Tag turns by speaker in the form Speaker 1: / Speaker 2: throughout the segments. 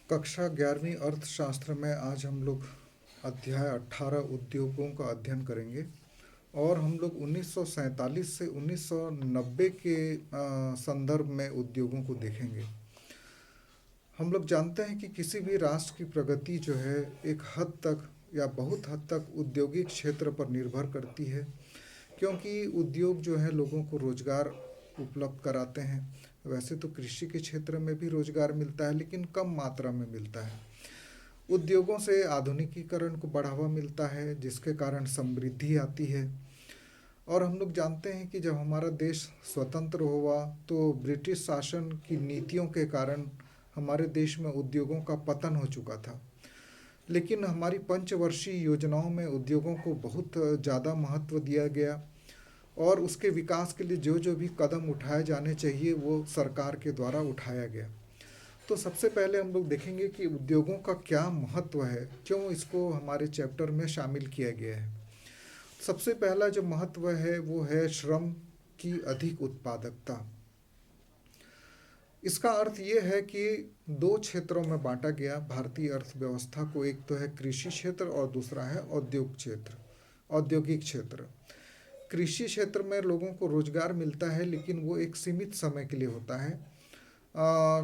Speaker 1: कक्षा 11वीं अर्थशास्त्र में आज हम लोग अध्याय 18 उद्योगों का अध्ययन करेंगे और हम लोग 1947 से 1990 के संदर्भ में उद्योगों को देखेंगे। हम लोग जानते हैं कि किसी भी राष्ट्र की प्रगति जो है एक हद तक या बहुत हद तक औद्योगिक क्षेत्र पर निर्भर करती है, क्योंकि उद्योग जो है लोगों को रोजगार उपलब्ध कराते हैं। वैसे तो कृषि के क्षेत्र में भी रोजगार मिलता है, लेकिन कम मात्रा में मिलता है। उद्योगों से आधुनिकीकरण को बढ़ावा मिलता है, जिसके कारण समृद्धि आती है। और हम लोग जानते हैं कि जब हमारा देश स्वतंत्र हुआ तो ब्रिटिश शासन की नीतियों के कारण हमारे देश में उद्योगों का पतन हो चुका था। लेकिन हमारी पंचवर्षीय योजनाओं में उद्योगों को बहुत ज़्यादा महत्व दिया गया और उसके विकास के लिए जो जो भी कदम उठाए जाने चाहिए वो सरकार के द्वारा उठाया गया। तो सबसे पहले हम लोग देखेंगे कि उद्योगों का क्या महत्व है, क्यों इसको हमारे चैप्टर में शामिल किया गया है। सबसे पहला जो महत्व है वो है श्रम की अधिक उत्पादकता। इसका अर्थ ये है कि दो क्षेत्रों में बांटा गया भारतीय अर्थव्यवस्था को। एक तो है कृषि क्षेत्र और दूसरा है औद्योगिक क्षेत्र। कृषि क्षेत्र में लोगों को रोजगार मिलता है, लेकिन वो एक सीमित समय के लिए होता है।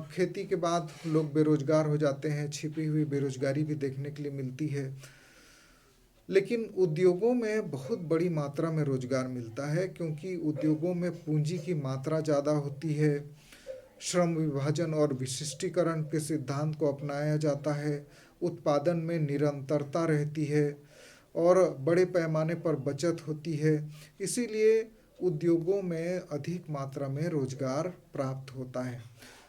Speaker 1: खेती के बाद लोग बेरोजगार हो जाते हैं, छिपी हुई बेरोजगारी भी देखने के लिए मिलती है। लेकिन उद्योगों में बहुत बड़ी मात्रा में रोजगार मिलता है, क्योंकि उद्योगों में पूंजी की मात्रा ज़्यादा होती है। श्रम विभाजन और विशिष्टीकरण के सिद्धांत को अपनाया जाता है। उत्पादन में निरंतरता रहती है और बड़े पैमाने पर बचत होती है। इसीलिए उद्योगों में अधिक मात्रा में रोजगार प्राप्त होता है।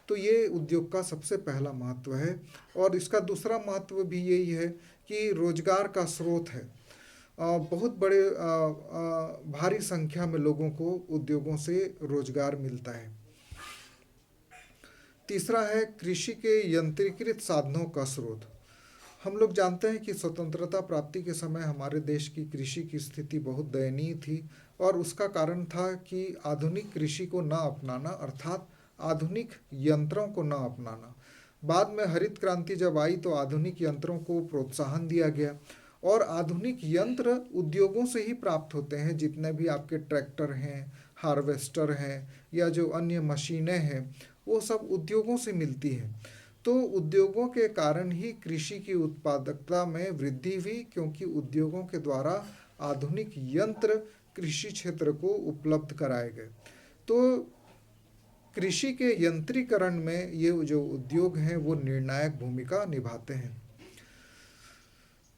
Speaker 1: तो ये उद्योग का सबसे पहला महत्व है। और इसका दूसरा महत्व भी यही है कि रोजगार का स्रोत है। बहुत बड़े भारी संख्या में लोगों को उद्योगों से रोजगार मिलता है। तीसरा है कृषि के यंत्रीकृत साधनों का स्रोत। हम लोग जानते हैं कि स्वतंत्रता प्राप्ति के समय हमारे देश की कृषि की स्थिति बहुत दयनीय थी और उसका कारण था कि आधुनिक कृषि को न अपनाना, अर्थात आधुनिक यंत्रों को न अपनाना। बाद में हरित क्रांति जब आई तो आधुनिक यंत्रों को प्रोत्साहन दिया गया और आधुनिक यंत्र उद्योगों से ही प्राप्त होते हैं। जितने भी आपके ट्रैक्टर हैं, हार्वेस्टर हैं या जो अन्य मशीनें हैं, वो सब उद्योगों से मिलती हैं। तो उद्योगों के कारण ही कृषि की उत्पादकता में वृद्धि हुई, क्योंकि उद्योगों के द्वारा आधुनिक यंत्र कृषि क्षेत्र को उपलब्ध कराए गए। तो कृषि के यंत्रीकरण में ये जो उद्योग हैं वो निर्णायक भूमिका निभाते हैं।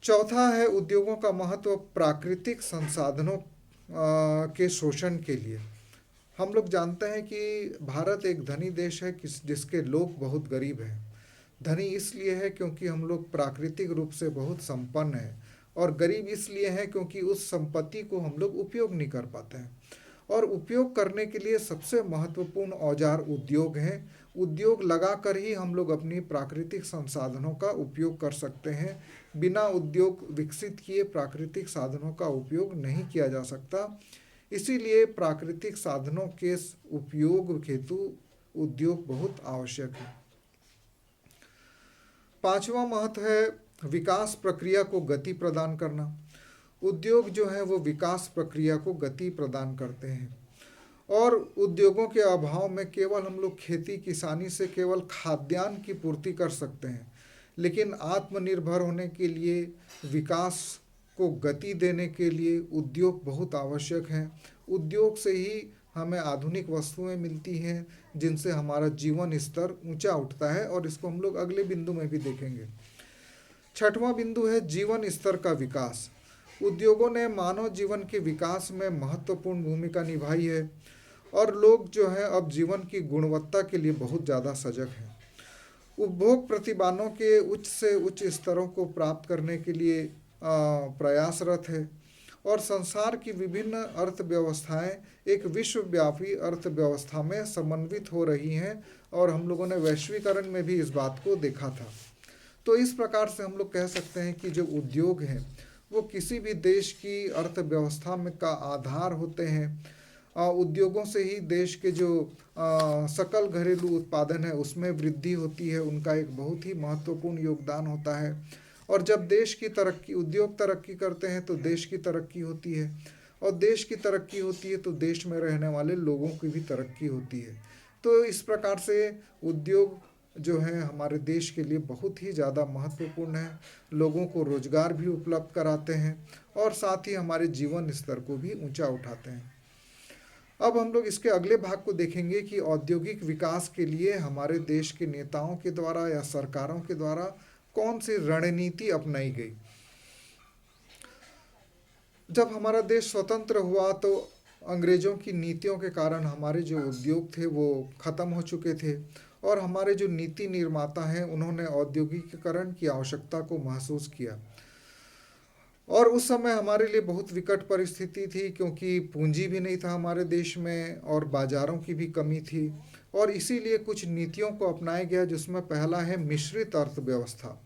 Speaker 1: चौथा है उद्योगों का महत्व प्राकृतिक संसाधनों के शोषण के लिए। हम लोग जानते हैं कि भारत एक धनी देश है जिसके लोग बहुत गरीब हैं। धनी इसलिए है क्योंकि हम लोग प्राकृतिक रूप से बहुत संपन्न हैं, और गरीब इसलिए है क्योंकि उस संपत्ति को हम लोग उपयोग नहीं कर पाते हैं। और उपयोग करने के लिए सबसे महत्वपूर्ण औजार उद्योग हैं। उद्योग लगाकर ही हम लोग अपनी प्राकृतिक संसाधनों का उपयोग कर सकते हैं। बिना उद्योग विकसित किए प्राकृतिक साधनों का उपयोग नहीं किया जा सकता। इसीलिए प्राकृतिक साधनों के उपयोग हेतु उद्योग बहुत आवश्यक है। पांचवा महत्व है विकास प्रक्रिया को गति प्रदान करना। उद्योग जो है वो विकास प्रक्रिया को गति प्रदान करते हैं। और उद्योगों के अभाव में केवल हम लोग खेती किसानी से केवल खाद्यान्न की पूर्ति कर सकते हैं, लेकिन आत्मनिर्भर होने के लिए, विकास को गति देने के लिए उद्योग बहुत आवश्यक हैं। उद्योग से ही हमें आधुनिक वस्तुएं मिलती हैं जिनसे हमारा जीवन स्तर ऊंचा उठता है, और इसको हम लोग अगले बिंदु में भी देखेंगे। छठवां बिंदु है जीवन स्तर का विकास। उद्योगों ने मानव जीवन के विकास में महत्वपूर्ण भूमिका निभाई है और लोग जो हैं अब जीवन की गुणवत्ता के लिए बहुत ज़्यादा सजग हैं। उपभोग प्रतिमानों के उच्च से उच्च स्तरों को प्राप्त करने के लिए प्रयासरत है और संसार की विभिन्न अर्थव्यवस्थाएं एक विश्वव्यापी अर्थव्यवस्था में समन्वित हो रही हैं, और हम लोगों ने वैश्वीकरण में भी इस बात को देखा था। तो इस प्रकार से हम लोग कह सकते हैं कि जो उद्योग हैं वो किसी भी देश की अर्थव्यवस्था में का आधार होते हैं। उद्योगों से ही देश के जो सकल घरेलू उत्पादन है उसमें वृद्धि होती है, उनका एक बहुत ही महत्वपूर्ण योगदान होता है। और जब देश की तरक्की, उद्योग तरक्की करते हैं तो देश की तरक्की होती है, और देश की तरक्की होती है तो देश में रहने वाले लोगों की भी तरक्की होती है। तो इस प्रकार से उद्योग जो है हमारे देश के लिए बहुत ही ज़्यादा महत्वपूर्ण है, लोगों को रोजगार भी उपलब्ध कराते हैं और साथ ही हमारे जीवन स्तर को भी ऊंचा उठाते हैं। अब हम लोग इसके अगले भाग को देखेंगे कि औद्योगिक विकास के लिए हमारे देश के नेताओं के द्वारा या सरकारों के द्वारा कौन सी रणनीति अपनाई गई। जब हमारा देश स्वतंत्र हुआ तो अंग्रेज़ों की नीतियों के कारण हमारे जो उद्योग थे वो ख़त्म हो चुके थे, और हमारे जो नीति निर्माता हैं उन्होंने औद्योगिकीकरण की आवश्यकता को महसूस किया। और उस समय हमारे लिए बहुत विकट परिस्थिति थी, क्योंकि पूंजी भी नहीं था हमारे देश में और बाज़ारों की भी कमी थी, और इसीलिए कुछ नीतियों को अपनाया गया, जिसमें पहला है मिश्रित अर्थव्यवस्था।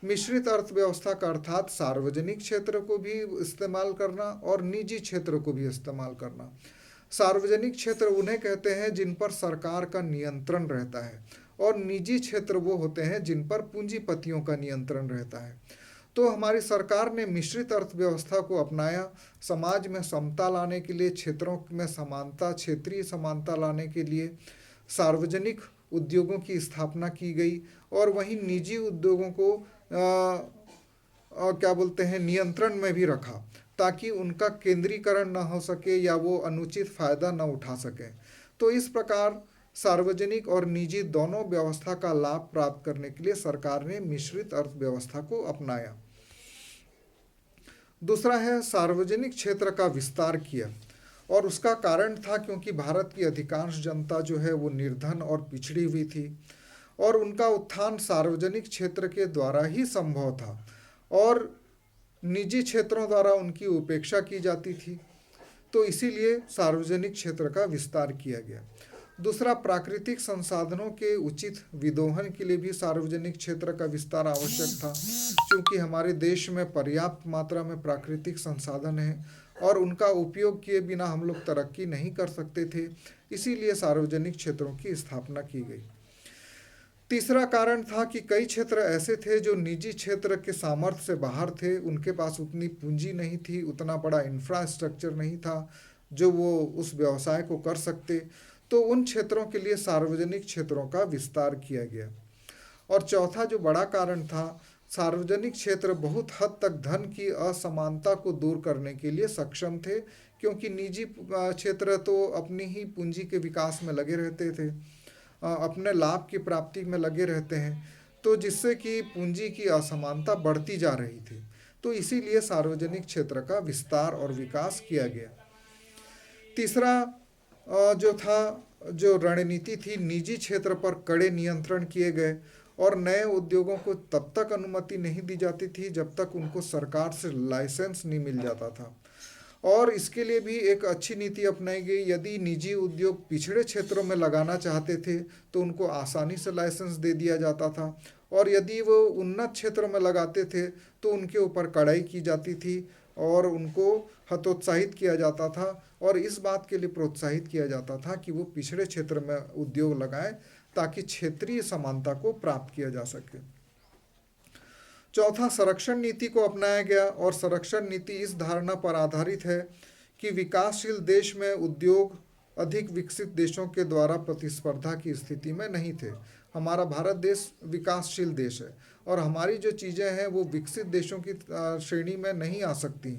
Speaker 1: मिश्रित अर्थव्यवस्था का अर्थात सार्वजनिक क्षेत्र को भी इस्तेमाल करना और निजी क्षेत्र को भी इस्तेमाल करना। सार्वजनिक क्षेत्र उन्हें कहते हैं जिन पर सरकार का नियंत्रण रहता है, और निजी क्षेत्र वो होते हैं जिन पर पूंजीपतियों का नियंत्रण रहता है। तो हमारी सरकार ने मिश्रित अर्थव्यवस्था को अपनाया, समाज में समता लाने के लिए, क्षेत्रों में समानता, क्षेत्रीय समानता लाने के लिए सार्वजनिक उद्योगों की स्थापना की गई, और वहीं निजी उद्योगों को क्या बोलते हैं नियंत्रण में भी रखा, ताकि उनका केंद्रीकरण न हो सके या वो अनुचित फायदा न उठा सके। तो इस प्रकार सार्वजनिक और निजी दोनों व्यवस्था का लाभ प्राप्त करने के लिए सरकार ने मिश्रित अर्थव्यवस्था को अपनाया। दूसरा है सार्वजनिक क्षेत्र का विस्तार किया, और उसका कारण था क्योंकि भारत की अधिकांश जनता जो है वो निर्धन और पिछड़ी हुई थी, और उनका उत्थान सार्वजनिक क्षेत्र के द्वारा ही संभव था, और निजी क्षेत्रों द्वारा उनकी उपेक्षा की जाती थी। तो इसीलिए सार्वजनिक क्षेत्र का विस्तार किया गया। दूसरा, प्राकृतिक संसाधनों के उचित विदोहन के लिए भी सार्वजनिक क्षेत्र का विस्तार आवश्यक था, क्योंकि हमारे देश में पर्याप्त मात्रा में प्राकृतिक संसाधन हैं और उनका उपयोग किए बिना हम लोग तरक्की नहीं कर सकते थे, इसीलिए सार्वजनिक क्षेत्रों की स्थापना की गई। तीसरा कारण था कि कई क्षेत्र ऐसे थे जो निजी क्षेत्र के सामर्थ्य से बाहर थे, उनके पास उतनी पूंजी नहीं थी, उतना बड़ा इंफ्रास्ट्रक्चर नहीं था जो वो उस व्यवसाय को कर सकते। तो उन क्षेत्रों के लिए सार्वजनिक क्षेत्रों का विस्तार किया गया। और चौथा जो बड़ा कारण था, सार्वजनिक क्षेत्र बहुत हद तक धन की असमानता को दूर करने के लिए सक्षम थे, क्योंकि निजी क्षेत्र तो अपनी ही पूंजी के विकास में लगे रहते थे, अपने लाभ की प्राप्ति में लगे रहते हैं, तो जिससे कि पूंजी की असमानता बढ़ती जा रही थी। तो इसीलिए सार्वजनिक क्षेत्र का विस्तार और विकास किया गया। तीसरा जो रणनीति थी, निजी क्षेत्र पर कड़े नियंत्रण किए गए, और नए उद्योगों को तब तक अनुमति नहीं दी जाती थी जब तक उनको सरकार से लाइसेंस नहीं मिल जाता था। और इसके लिए भी एक अच्छी नीति अपनाई गई, यदि निजी उद्योग पिछड़े क्षेत्रों में लगाना चाहते थे तो उनको आसानी से लाइसेंस दे दिया जाता था, और यदि वो उन्नत क्षेत्रों में लगाते थे तो उनके ऊपर कड़ाई की जाती थी और उनको हतोत्साहित किया जाता था, और इस बात के लिए प्रोत्साहित किया जाता था कि वो पिछड़े क्षेत्र में उद्योग लगाएं, ताकि क्षेत्रीय समानता को प्राप्त किया जा सके। चौथा, संरक्षण नीति को अपनाया गया, और संरक्षण नीति इस धारणा पर आधारित है कि विकासशील देश में उद्योग अधिक विकसित देशों के द्वारा प्रतिस्पर्धा की स्थिति में नहीं थे। हमारा भारत देश विकासशील देश है, और हमारी जो चीज़ें हैं वो विकसित देशों की श्रेणी में नहीं आ सकती,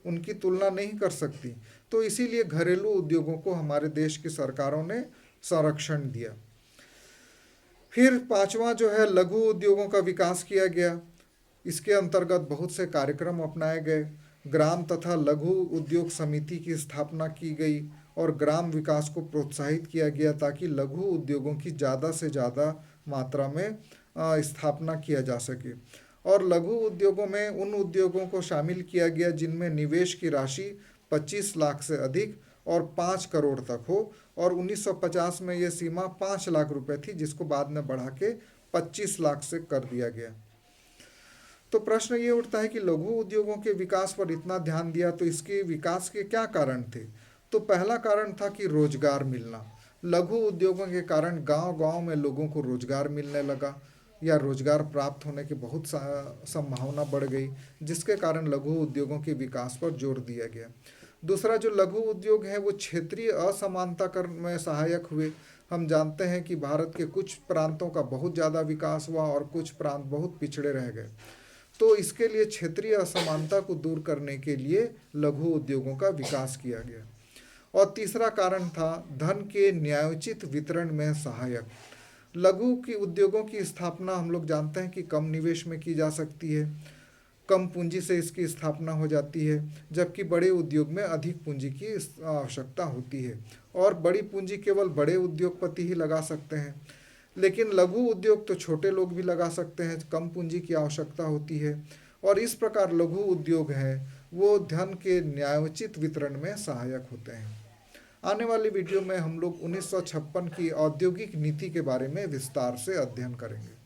Speaker 1: उनकी तुलना नहीं कर सकती। तो इसीलिए घरेलू उद्योगों को हमारे देश की सरकारों ने संरक्षण दिया। फिर पांचवा जो है, लघु उद्योगों का विकास किया गया। इसके अंतर्गत बहुत से कार्यक्रम अपनाए गए। ग्राम तथा लघु उद्योग समिति की स्थापना की गई और ग्राम विकास को प्रोत्साहित किया गया, ताकि लघु उद्योगों की ज़्यादा से ज़्यादा मात्रा में स्थापना किया जा सके। और लघु उद्योगों में उन उद्योगों को शामिल किया गया जिनमें निवेश की राशि 25 लाख से अधिक और 5 करोड़ तक हो, और 1950 में ये सीमा 5 लाख रुपए थी, जिसको बाद में बढ़ा के 25 लाख से कर दिया गया। तो प्रश्न ये उठता है कि लघु उद्योगों के विकास पर इतना ध्यान दिया, तो इसके विकास के क्या कारण थे। तो पहला कारण था कि रोजगार मिलना। लघु उद्योगों के कारण गांव-गांव में लोगों को रोजगार मिलने लगा या रोजगार प्राप्त होने की बहुत संभावना बढ़ गई, जिसके कारण लघु उद्योगों के विकास पर जोर दिया गया। दूसरा जो लघु उद्योग है वो क्षेत्रीय असमानता कर में सहायक हुए। हम जानते हैं कि भारत के कुछ प्रांतों का बहुत ज़्यादा विकास हुआ और कुछ प्रांत बहुत पिछड़े रह गए। तो इसके लिए क्षेत्रीय असमानता को दूर करने के लिए लघु उद्योगों का विकास किया गया। और तीसरा कारण था धन के न्यायोचित वितरण में सहायक। लघु की उद्योगों की स्थापना हम लोग जानते हैं कि कम निवेश में की जा सकती है, कम पूंजी से इसकी स्थापना हो जाती है, जबकि बड़े उद्योग में अधिक पूंजी की आवश्यकता होती है और बड़ी पूंजी केवल बड़े उद्योगपति ही लगा सकते हैं। लेकिन लघु उद्योग तो छोटे लोग भी लगा सकते हैं, कम पूंजी की आवश्यकता होती है और इस प्रकार लघु उद्योग है वो धन के न्यायोचित वितरण में सहायक होते हैं। आने वाली वीडियो में हम लोग 1956 की औद्योगिक नीति के बारे में विस्तार से अध्ययन करेंगे।